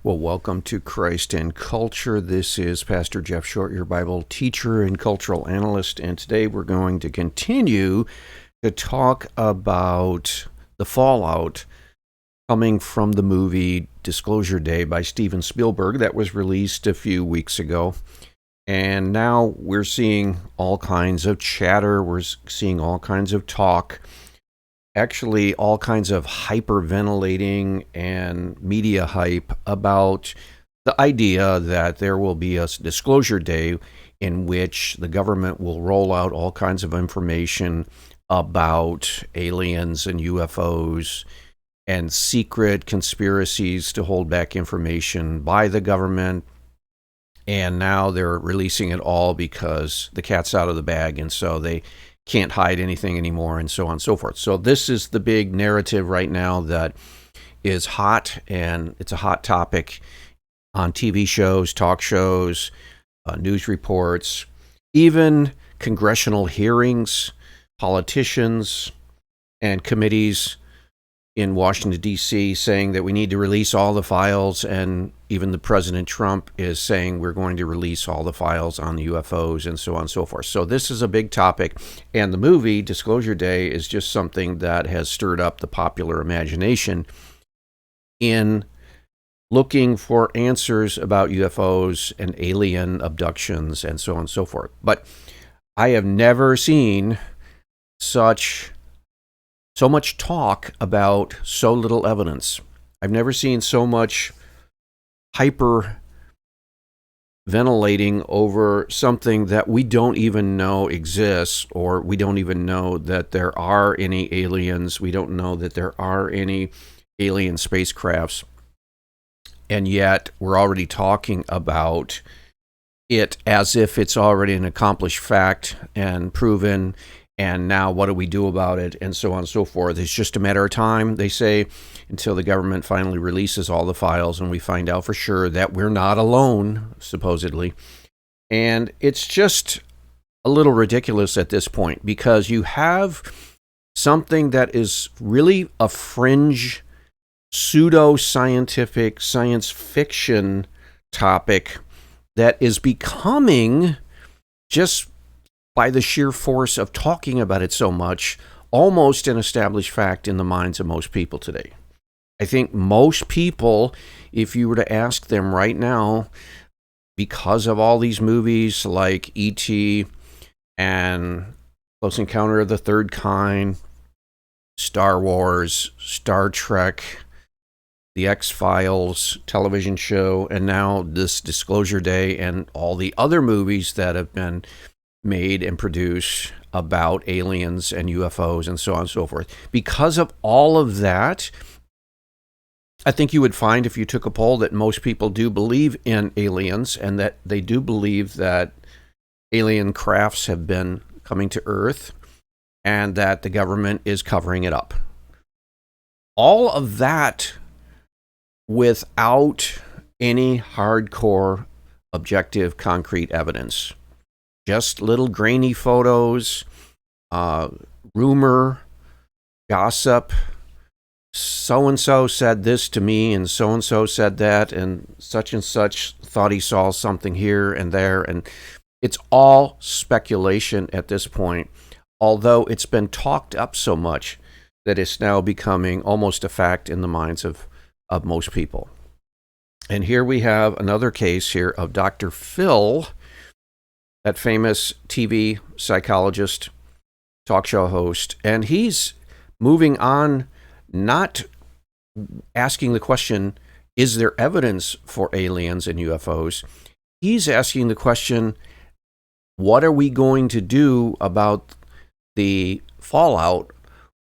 Well, welcome to Christ and Culture. This is Pastor Jeff Short, your Bible teacher and cultural analyst, and today we're going to continue to talk about the fallout coming from the movie Disclosure Day by Steven Spielberg that was released a few weeks ago. And now we're seeing all kinds of chatter, we're seeing all kinds of talk, actually all kinds of hyperventilating and media hype about the idea that there will be a disclosure day in which the government will roll out all kinds of information about aliens and UFOs and secret conspiracies to hold back information by the government. And now they're releasing it all because the cat's out of the bag, and so they can't hide anything anymore, and so on and so forth. So this is the big narrative right now that is hot, and it's a hot topic on TV shows, talk shows, news reports, even congressional hearings, politicians and committees in Washington, D.C. saying that we need to release all the files, and even the President Trump is saying we're going to release all the files on the UFOs and so on and so forth. So this is a big topic, and the movie Disclosure Day is just something that has stirred up the popular imagination in looking for answers about UFOs and alien abductions and so on and so forth. But I have never seen so much talk about so little evidence. I've never seen so much hyper ventilating over something that we don't even know exists, or we don't even know that there are any aliens. We don't know that there are any alien spacecrafts. And yet we're already talking about it as if it's already an accomplished fact and proven. And now what do we do about it, and so on and so forth. It's just a matter of time, they say, until the government finally releases all the files and we find out for sure that we're not alone, supposedly. And it's just a little ridiculous at this point, because you have something that is really a fringe, pseudo-scientific, science fiction topic that is becoming, just by the sheer force of talking about it so much, almost an established fact in the minds of most people today. I think most people, if you were to ask them right now, because of all these movies like E.T. and Close Encounter of the Third Kind, Star Wars, Star Trek, The X-Files television show, and now this Disclosure Day and all the other movies that have been made and produced about aliens and UFOs and so on and so forth. Because of all of that, I think you would find, if you took a poll, that most people do believe in aliens, and that they do believe that alien crafts have been coming to Earth and that the government is covering it up. All of that without any hardcore, objective, concrete evidence. Just little grainy photos, rumor, gossip. So-and-so said this to me, and so-and-so said that, and such thought he saw something here and there. And it's all speculation at this point, although it's been talked up so much that it's now becoming almost a fact in the minds of most people. And here we have another case here of Dr. Phil, that famous TV psychologist, talk show host, and he's moving on, not asking the question, is there evidence for aliens and UFOs? He's asking the question, what are we going to do about the fallout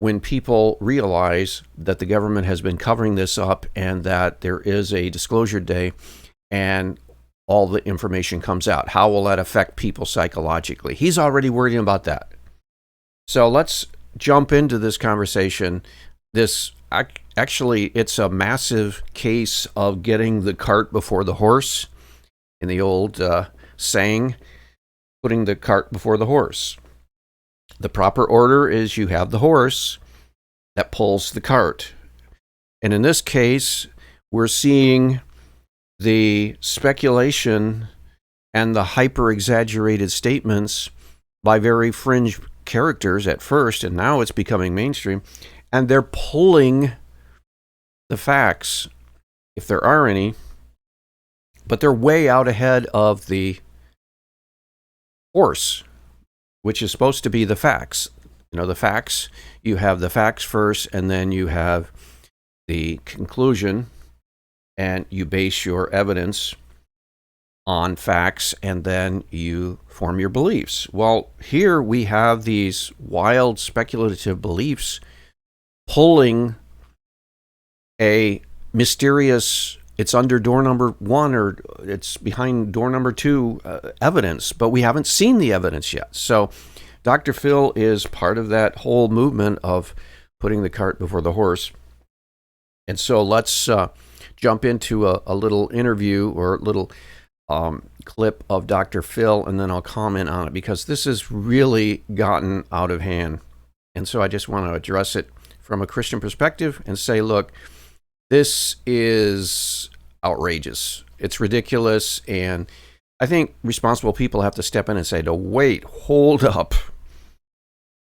when people realize that the government has been covering this up and that there is a disclosure day and all the information comes out? How will that affect people psychologically? He's already worried about that. So let's jump into this conversation. Actually, it's a massive case of getting the cart before the horse, in the old saying, putting the cart before the horse. The proper order is you have the horse that pulls the cart. And in this case, we're seeing the speculation and the hyper-exaggerated statements by very fringe characters at first, and now it's becoming mainstream, and they're pulling the facts, if there are any, but they're way out ahead of the horse, which is supposed to be the facts. You know, the facts, you have the facts first, and then you have the conclusion, and you base your evidence on facts, and then you form your beliefs. Well, here we have these wild speculative beliefs pulling a mysterious, it's under door number 1 or it's behind door number 2 evidence, but we haven't seen the evidence yet. So Dr. Phil is part of that whole movement of putting the cart before the horse. And so let's jump into a little interview or a little clip of Dr. Phil, and then I'll comment on it because this has really gotten out of hand. And so I just want to address it from a Christian perspective and say, look, this is outrageous. It's ridiculous. And I think responsible people have to step in and say, no, wait, hold up.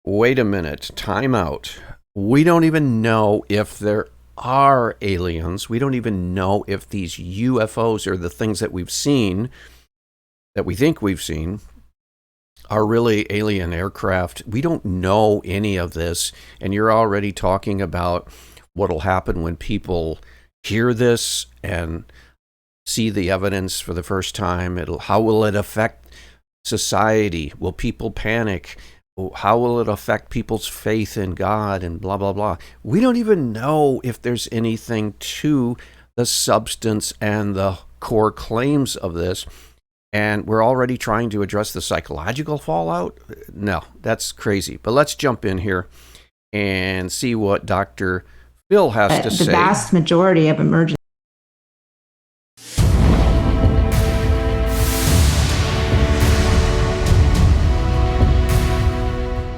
Wait a minute, time out. We don't even know if there are aliens. We don't even know if these UFOs or the things that we've seen, that we think we've seen, are really alien aircraft. We don't know any of this. And you're already talking about what'll happen when people hear this and see the evidence for the first time. How will it affect society? Will people panic? How will it affect people's faith in God and blah, blah, blah? We don't even know if there's anything to the substance and the core claims of this. And we're already trying to address the psychological fallout? No, that's crazy. But let's jump in here and see what Dr. Phil has to say. The vast majority of emergency.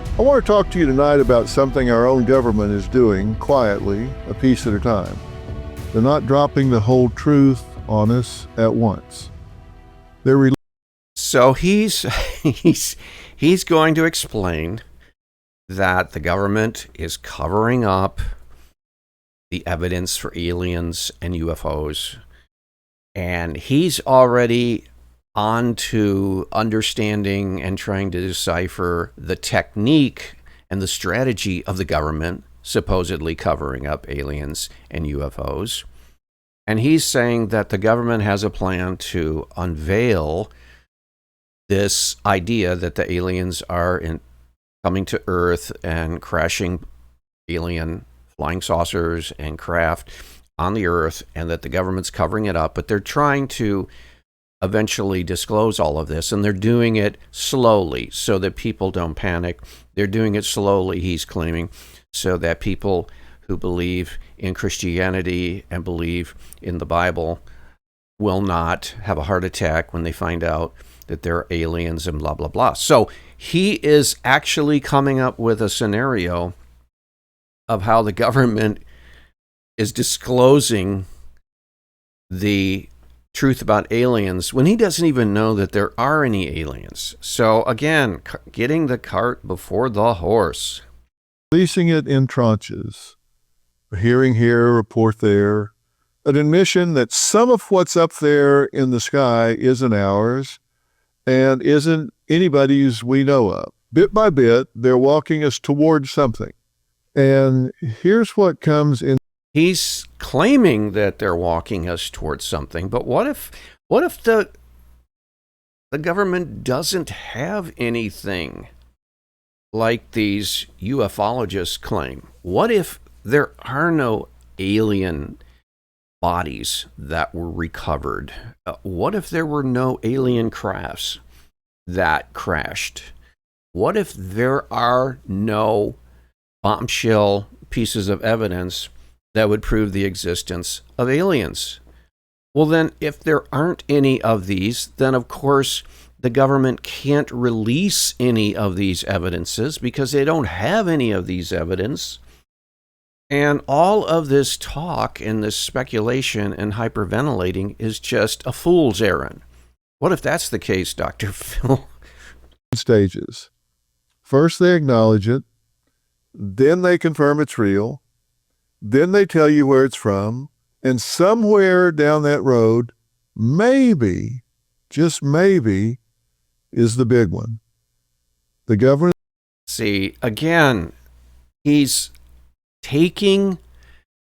I want to talk to you tonight about something our own government is doing quietly, a piece at a time. They're not dropping the whole truth on us at once. So he's going to explain that the government is covering up the evidence for aliens and UFOs, and he's already on to understanding and trying to decipher the technique and the strategy of the government supposedly covering up aliens and UFOs. And he's saying that the government has a plan to unveil this idea that the aliens are coming to Earth and crashing alien flying saucers and craft on the Earth, and that the government's covering it up, but they're trying to eventually disclose all of this, and they're doing it slowly so that people don't panic. They're doing it slowly, he's claiming, so that people who believe in Christianity and believe in the Bible will not have a heart attack when they find out that there are aliens and blah, blah, blah. So he is actually coming up with a scenario of how the government is disclosing the truth about aliens when he doesn't even know that there are any aliens. So again, getting the cart before the horse. Releasing it in tranches. A hearing here, a report there. An admission that some of what's up there in the sky isn't ours and isn't anybody's we know of. Bit by bit, they're walking us towards something. And here's what comes in. He's claiming that they're walking us towards something, but what if the government doesn't have anything like these ufologists claim? What if there are no alien bodies that were recovered? What if there were no alien crafts that crashed? What if there are no bombshell pieces of evidence that would prove the existence of aliens? Well, then, if there aren't any of these, then of course the government can't release any of these evidences because they don't have any of these evidence. And all of this talk and this speculation and hyperventilating is just a fool's errand. What if that's the case, Dr. Phil? Stages. First, they acknowledge it. Then they confirm it's real. Then they tell you where it's from. And somewhere down that road, maybe, just maybe, is the big one. The government. See, again, he's taking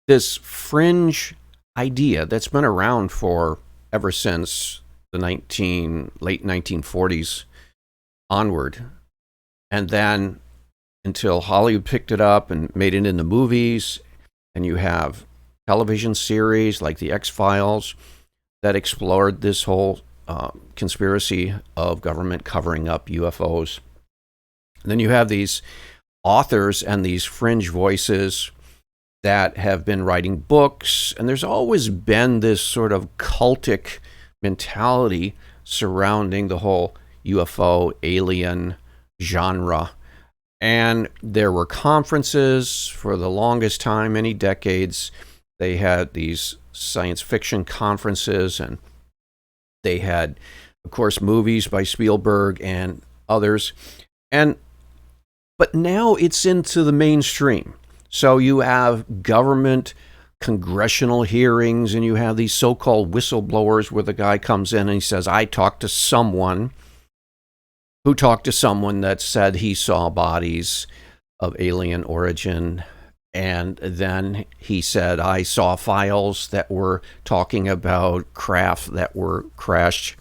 this fringe idea that's been around for ever since the late 1940s onward, and then until Hollywood picked it up and made it into movies, and you have television series like The X-Files that explored this whole conspiracy of government covering up UFOs. And then you have these authors and these fringe voices that have been writing books, and there's always been this sort of cultic mentality surrounding the whole UFO alien genre. And there were conferences for the longest time, many decades. They had these science fiction conferences, and they had, of course, movies by Spielberg and others. But now it's into the mainstream. So you have government congressional hearings, and you have these so-called whistleblowers where the guy comes in and he says, I talked to someone who talked to someone that said he saw bodies of alien origin. And then he said, I saw files that were talking about craft that were crashed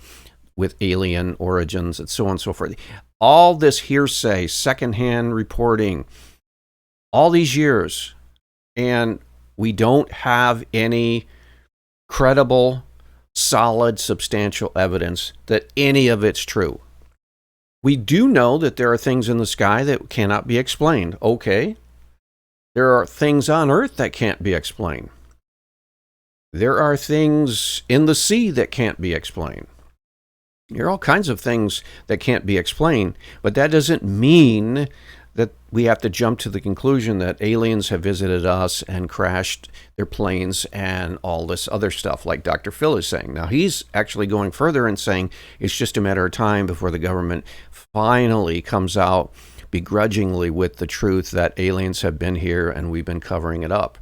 with alien origins, and so on and so forth. All this hearsay, secondhand reporting, all these years, and we don't have any credible, solid, substantial evidence that any of it's true. We do know that there are things in the sky that cannot be explained. Okay. There are things on Earth that can't be explained. There are things in the sea that can't be explained. There are all kinds of things that can't be explained, but that doesn't mean that we have to jump to the conclusion that aliens have visited us and crashed their planes and all this other stuff like Dr. Phil is saying. Now, he's actually going further and saying it's just a matter of time before the government finally comes out begrudgingly with the truth that aliens have been here and we've been covering it up.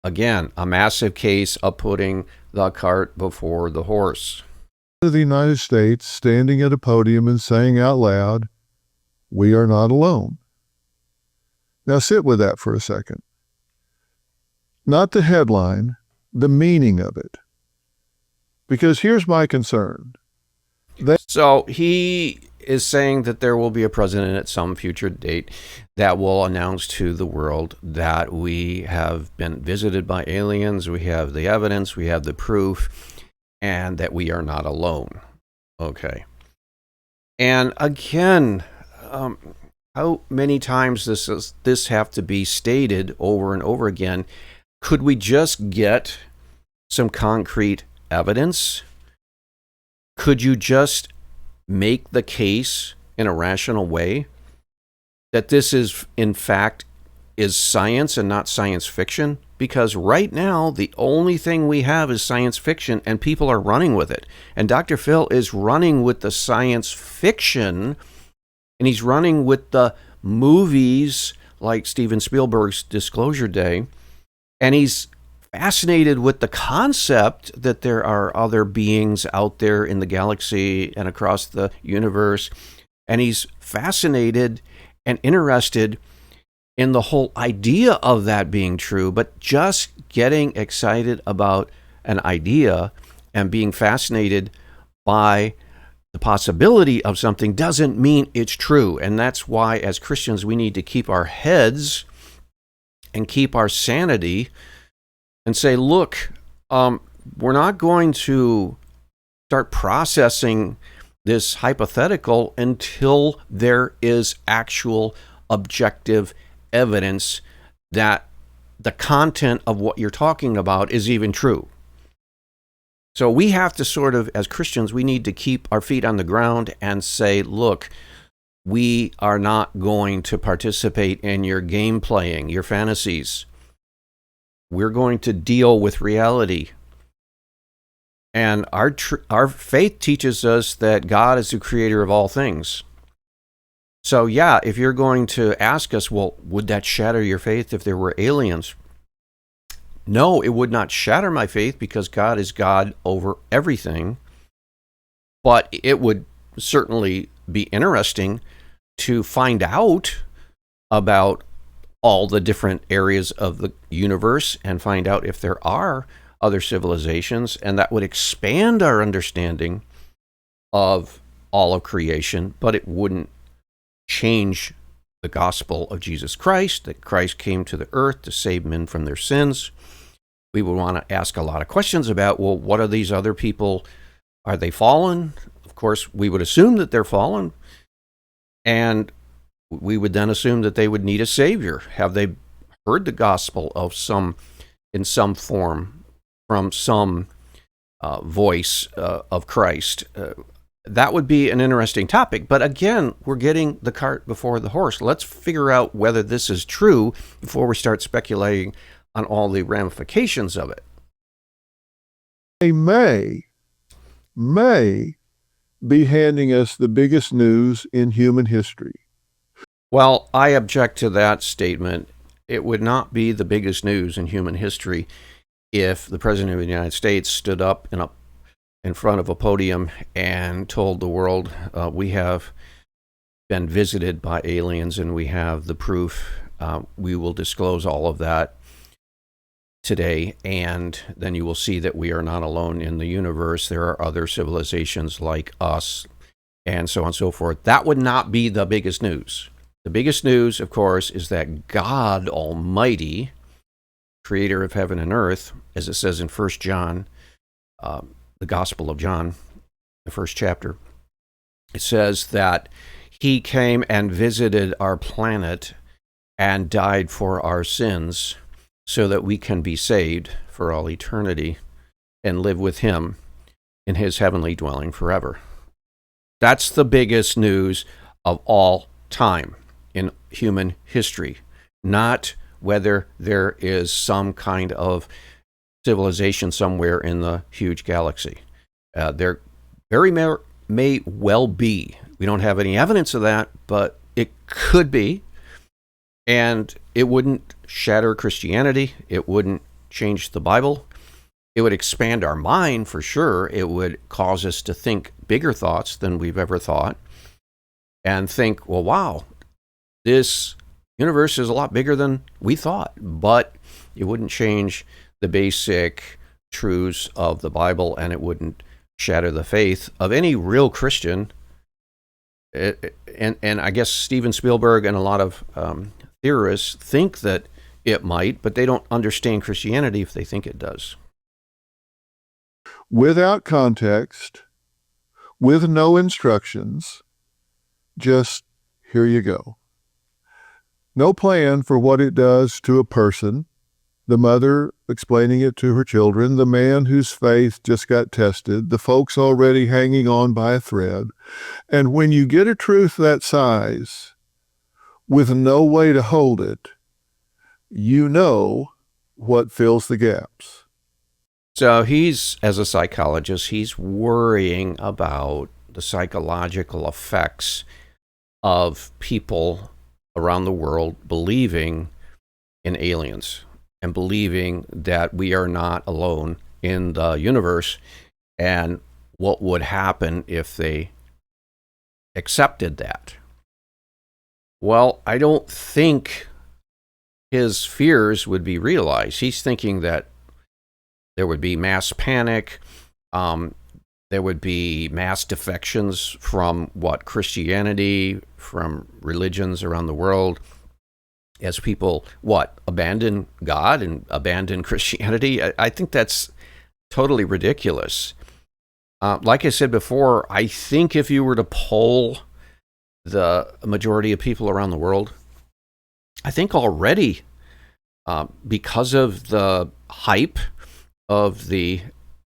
Again, a massive case of putting the cart before the horse. The United States standing at a podium and saying out loud, we are not alone. Now sit with that for a second. Not the headline, the meaning of it. Because here's my concern. So he is saying that there will be a president at some future date that will announce to the world that we have been visited by aliens, we have the evidence, we have the proof, and that we are not alone. Okay. And again, how many times this have to be stated over and over again? Could we just get some concrete evidence? Could you just make the case in a rational way that this is, in fact, is science and not science fiction? Because right now, the only thing we have is science fiction, and people are running with it. And Dr. Phil is running with the science fiction, and he's running with the movies like Steven Spielberg's Disclosure Day, and he's fascinated with the concept that there are other beings out there in the galaxy and across the universe. And he's fascinated and interested in the whole idea of that being true, but just getting excited about an idea and being fascinated by the possibility of something doesn't mean it's true. And that's why, as Christians, we need to keep our heads and keep our sanity and say, look, we're not going to start processing this hypothetical until there is actual objective evidence that the content of what you're talking about is even true. So we have to sort of, as Christians, we need to keep our feet on the ground and say, look, We are not going to participate in your game playing, your fantasies. We're going to deal with reality. And our faith teaches us that God is the creator of all things. So yeah, if you're going to ask us, well, would that shatter your faith if there were aliens? No, it would not shatter my faith because God is God over everything. But it would certainly be interesting to find out about all the different areas of the universe and find out if there are other civilizations, and that would expand our understanding of all of creation, but it wouldn't change the gospel of Jesus Christ, that Christ came to the earth to save men from their sins. We would want to ask a lot of questions about, well, what are these other people? Are they fallen? Of course, we would assume that they're fallen, and we would then assume that they would need a savior. Have they heard the gospel in some form from some voice of Christ? That would be an interesting topic. But again, we're getting the cart before the horse. Let's figure out whether this is true before we start speculating on all the ramifications of it. They may be handing us the biggest news in human history. Well, I object to that statement. It would not be the biggest news in human history if the President of the United States stood up in front of a podium and told the world, we have been visited by aliens and we have the proof. We will disclose all of that today, and then you will see that we are not alone in the universe. There are other civilizations like us, and so on and so forth. That would not be the biggest news. The biggest news, of course, is that God Almighty, creator of heaven and earth, as it says in 1 John, the Gospel of John, the first chapter, it says that he came and visited our planet and died for our sins so that we can be saved for all eternity and live with him in his heavenly dwelling forever. That's the biggest news of all time in human history, not whether there is some kind of civilization somewhere in the huge galaxy. There very may well be. We don't have any evidence of that, but it could be. And it wouldn't shatter Christianity. It wouldn't change the Bible. It would expand our mind for sure. It would cause us to think bigger thoughts than we've ever thought and think, well, wow, this universe is a lot bigger than we thought. But it wouldn't change the basic truths of the Bible, and it wouldn't shatter the faith of any real Christian. And I guess Steven Spielberg and a lot of theorists think that it might, but they don't understand Christianity if they think it does. Without context, with no instructions, just here you go. No plan for what it does to a person, the mother explaining it to her children, the man whose faith just got tested, the folks already hanging on by a thread. And when you get a truth that size, with no way to hold it, you know what fills the gaps. So he's, as a psychologist, he's worrying about the psychological effects of people around the world believing in aliens and believing that we are not alone in the universe, and what would happen if they accepted that. Well, I don't think his fears would be realized. He's thinking that there would be mass panic, there would be mass defections from Christianity, from religions around the world, as people, abandon God and abandon Christianity? I think that's totally ridiculous. Like I said before, I think if you were to poll the majority of people around the world, I think already, because of the hype of the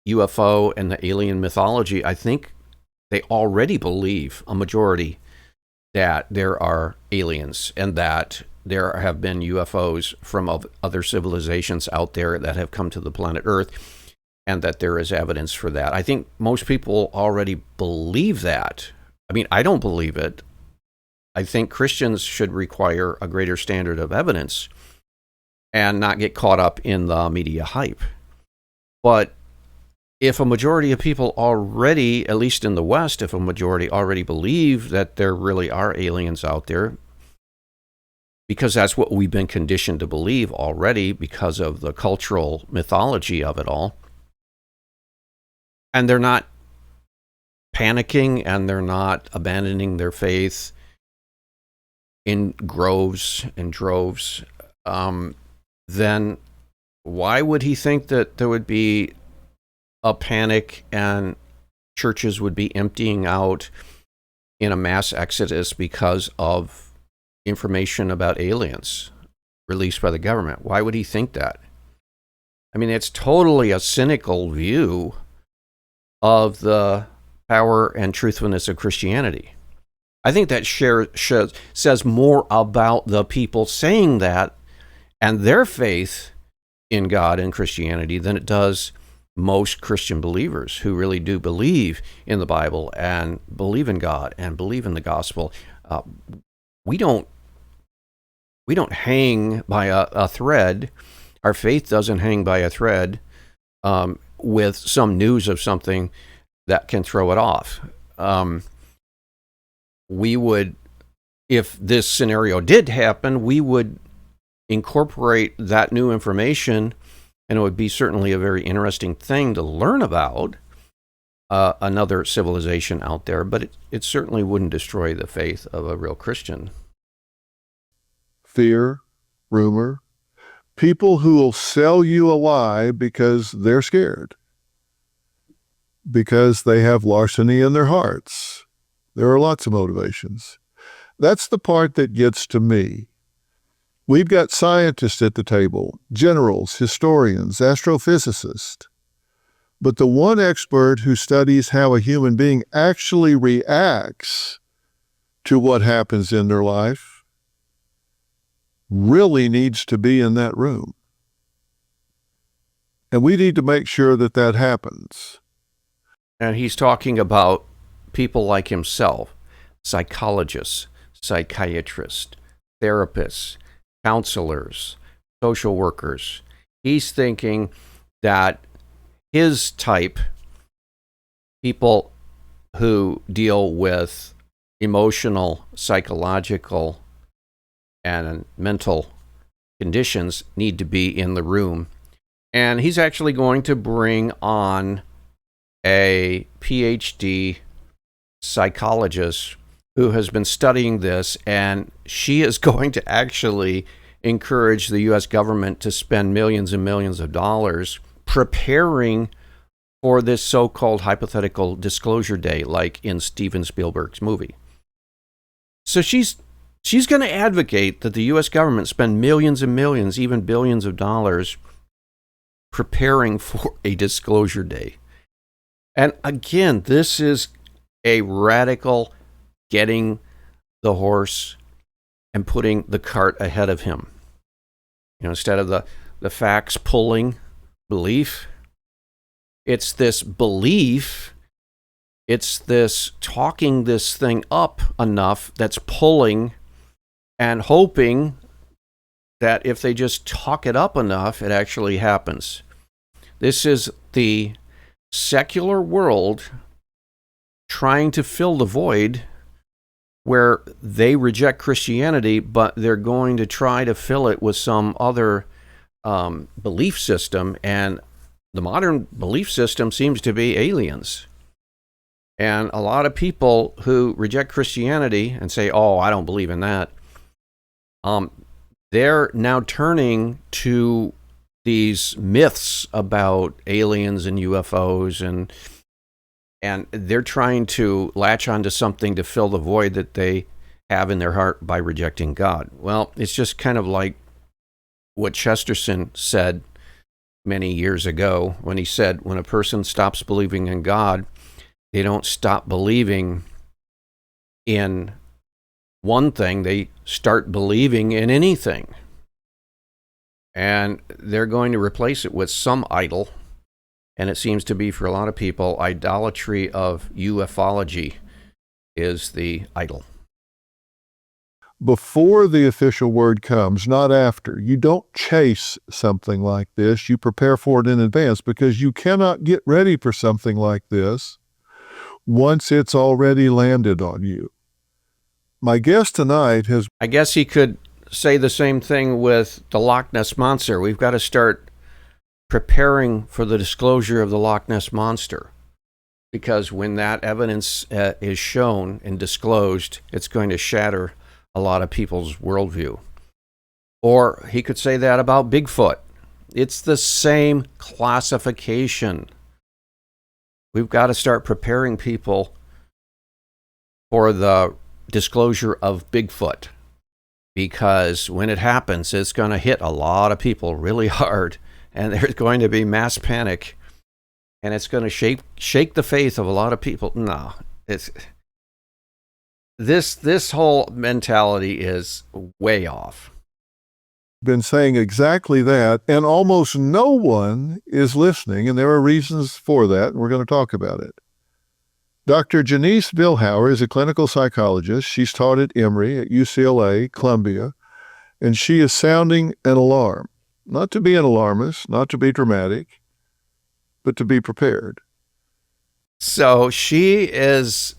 UFO and the alien mythology, I think they already believe, a majority, that there are aliens and that there have been UFOs from other civilizations out there that have come to the planet Earth, and that there is evidence for that. I think most people already believe that. I mean, I don't believe it. I think Christians should require a greater standard of evidence and not get caught up in the media hype. But if a majority of people already, at least in the West, if a majority already believe that there really are aliens out there, because that's what we've been conditioned to believe already because of the cultural mythology of it all, and they're not panicking and they're not abandoning their faith in groves and droves, then why would he think that there would be a panic and churches would be emptying out in a mass exodus because of information about aliens released by the government? Why would he think that? I mean, it's totally a cynical view of the power and truthfulness of Christianity. I think that says more about the people saying that and their faith in God and Christianity than it does most Christian believers who really do believe in the Bible and believe in God and believe in the gospel. We don't hang by a thread. Our faith doesn't hang by a thread with some news of something that can throw it off. We would, if this scenario did happen, we would incorporate that new information, and it would be certainly a very interesting thing to learn about another civilization out there, but it certainly wouldn't destroy the faith of a real Christian. Fear, rumor, people who will sell you a lie because they're scared, because they have larceny in their hearts. There are lots of motivations. That's the part that gets to me. We've got scientists at the table, generals, historians, astrophysicists. But the one expert who studies how a human being actually reacts to what happens in their life really needs to be in that room. And we need to make sure that that happens. And he's talking about people like himself, psychologists, psychiatrists, therapists, counselors, social workers. He's thinking that his type, people who deal with emotional, psychological, and mental conditions need to be in the room. And he's actually going to bring on a PhD psychologist who has been studying this, and she is going to actually encourage the U.S. government to spend millions and millions of dollars preparing for this so-called hypothetical disclosure day, like in Steven Spielberg's movie. So she's going to advocate that the U.S. government spend millions and millions, even billions of dollars preparing for a disclosure day. And again, this is a radical getting the horse and putting the cart ahead of him. You know, instead of the facts pulling belief, it's this belief, it's this talking this thing up enough that's pulling and hoping that if they just talk it up enough, it actually happens. This is the secular world trying to fill the void where they reject Christianity, but they're going to try to fill it with some other belief system. And the modern belief system seems to be aliens. And a lot of people who reject Christianity and say, oh, I don't believe in that, they're now turning to these myths about aliens and UFOs, and they're trying to latch onto something to fill the void that they have in their heart by rejecting God. Well, it's just kind of like what Chesterton said many years ago when he said, when a person stops believing in God, they don't stop believing in one thing, they start believing in anything. And they're going to replace it with some idol. And it seems to be, for a lot of people, idolatry of ufology is the idol. Before the official word comes, not after. You don't chase something like this. You prepare for it in advance, because you cannot get ready for something like this once it's already landed on you. My guest tonight has... I guess he could say the same thing with the Loch Ness Monster. We've got to start preparing for the disclosure of the Loch Ness Monster, because when that evidence is shown and disclosed, it's going to shatter a lot of people's worldview. Or he could say that about Bigfoot. It's the same classification. We've got to start preparing people for the disclosure of Bigfoot, because when it happens, it's going to hit a lot of people really hard, and there's going to be mass panic, and it's going to shake the faith of a lot of people. No, it's this whole mentality is way off. Been saying exactly that, and almost no one is listening, and there are reasons for that, and we're going to talk about it. Dr. Janice Billhauer is a clinical psychologist. She's taught at Emory, at UCLA, Columbia, and she is sounding an alarm. Not to be an alarmist, not to be dramatic, but to be prepared. So she is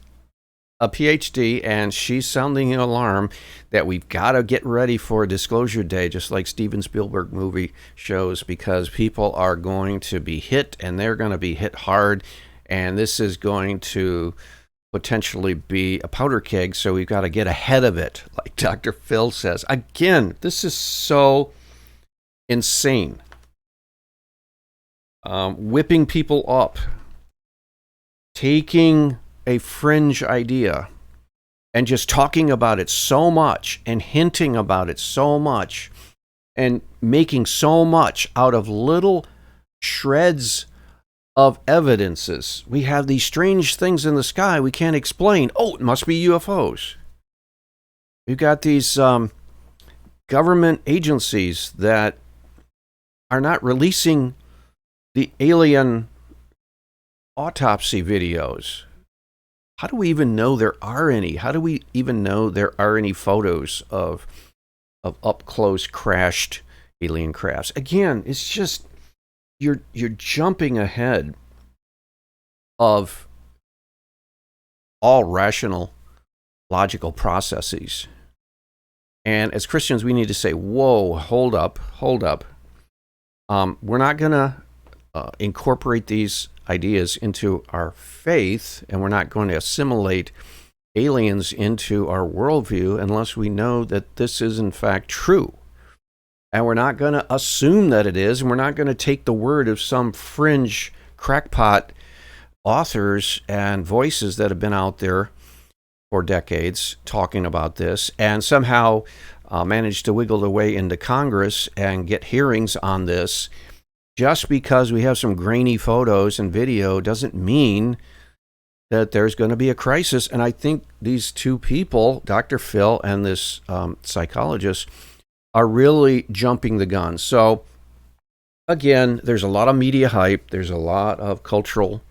a PhD, and she's sounding an alarm that we've got to get ready for Disclosure Day, just like Steven Spielberg movie shows, because people are going to be hit, and they're going to be hit hard, and this is going to potentially be a powder keg, so we've got to get ahead of it, like Dr. Phil says. Again, this is so insane. Whipping people up, taking a fringe idea and just talking about it so much and hinting about it so much and making so much out of little shreds of evidences. We have these strange things in the sky we can't explain. Oh, it must be UFOs. We've got these government agencies that are not releasing the alien autopsy videos. How do we even know there are any? How do we even know there are any photos of up-close crashed alien crafts? Again, it's just you're jumping ahead of all rational, logical processes. And as Christians, we need to say, whoa, hold up. We're not going to incorporate these ideas into our faith, and we're not going to assimilate aliens into our worldview unless we know that this is in fact true. And we're not going to assume that it is, and we're not going to take the word of some fringe crackpot authors and voices that have been out there for decades talking about this and somehow manage to wiggle their way into Congress and get hearings on this. Just because we have some grainy photos and video doesn't mean that there's going to be a crisis. And I think these two people, Dr. Phil and this psychologist, are really jumping the gun. So again, there's a lot of media hype. There's a lot of cultural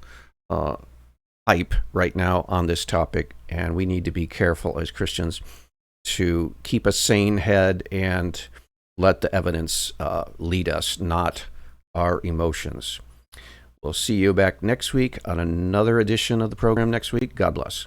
hype right now on this topic. And we need to be careful as Christians to keep a sane head and let the evidence lead us, not our emotions. We'll see you back next week on another edition of the program next week. God bless.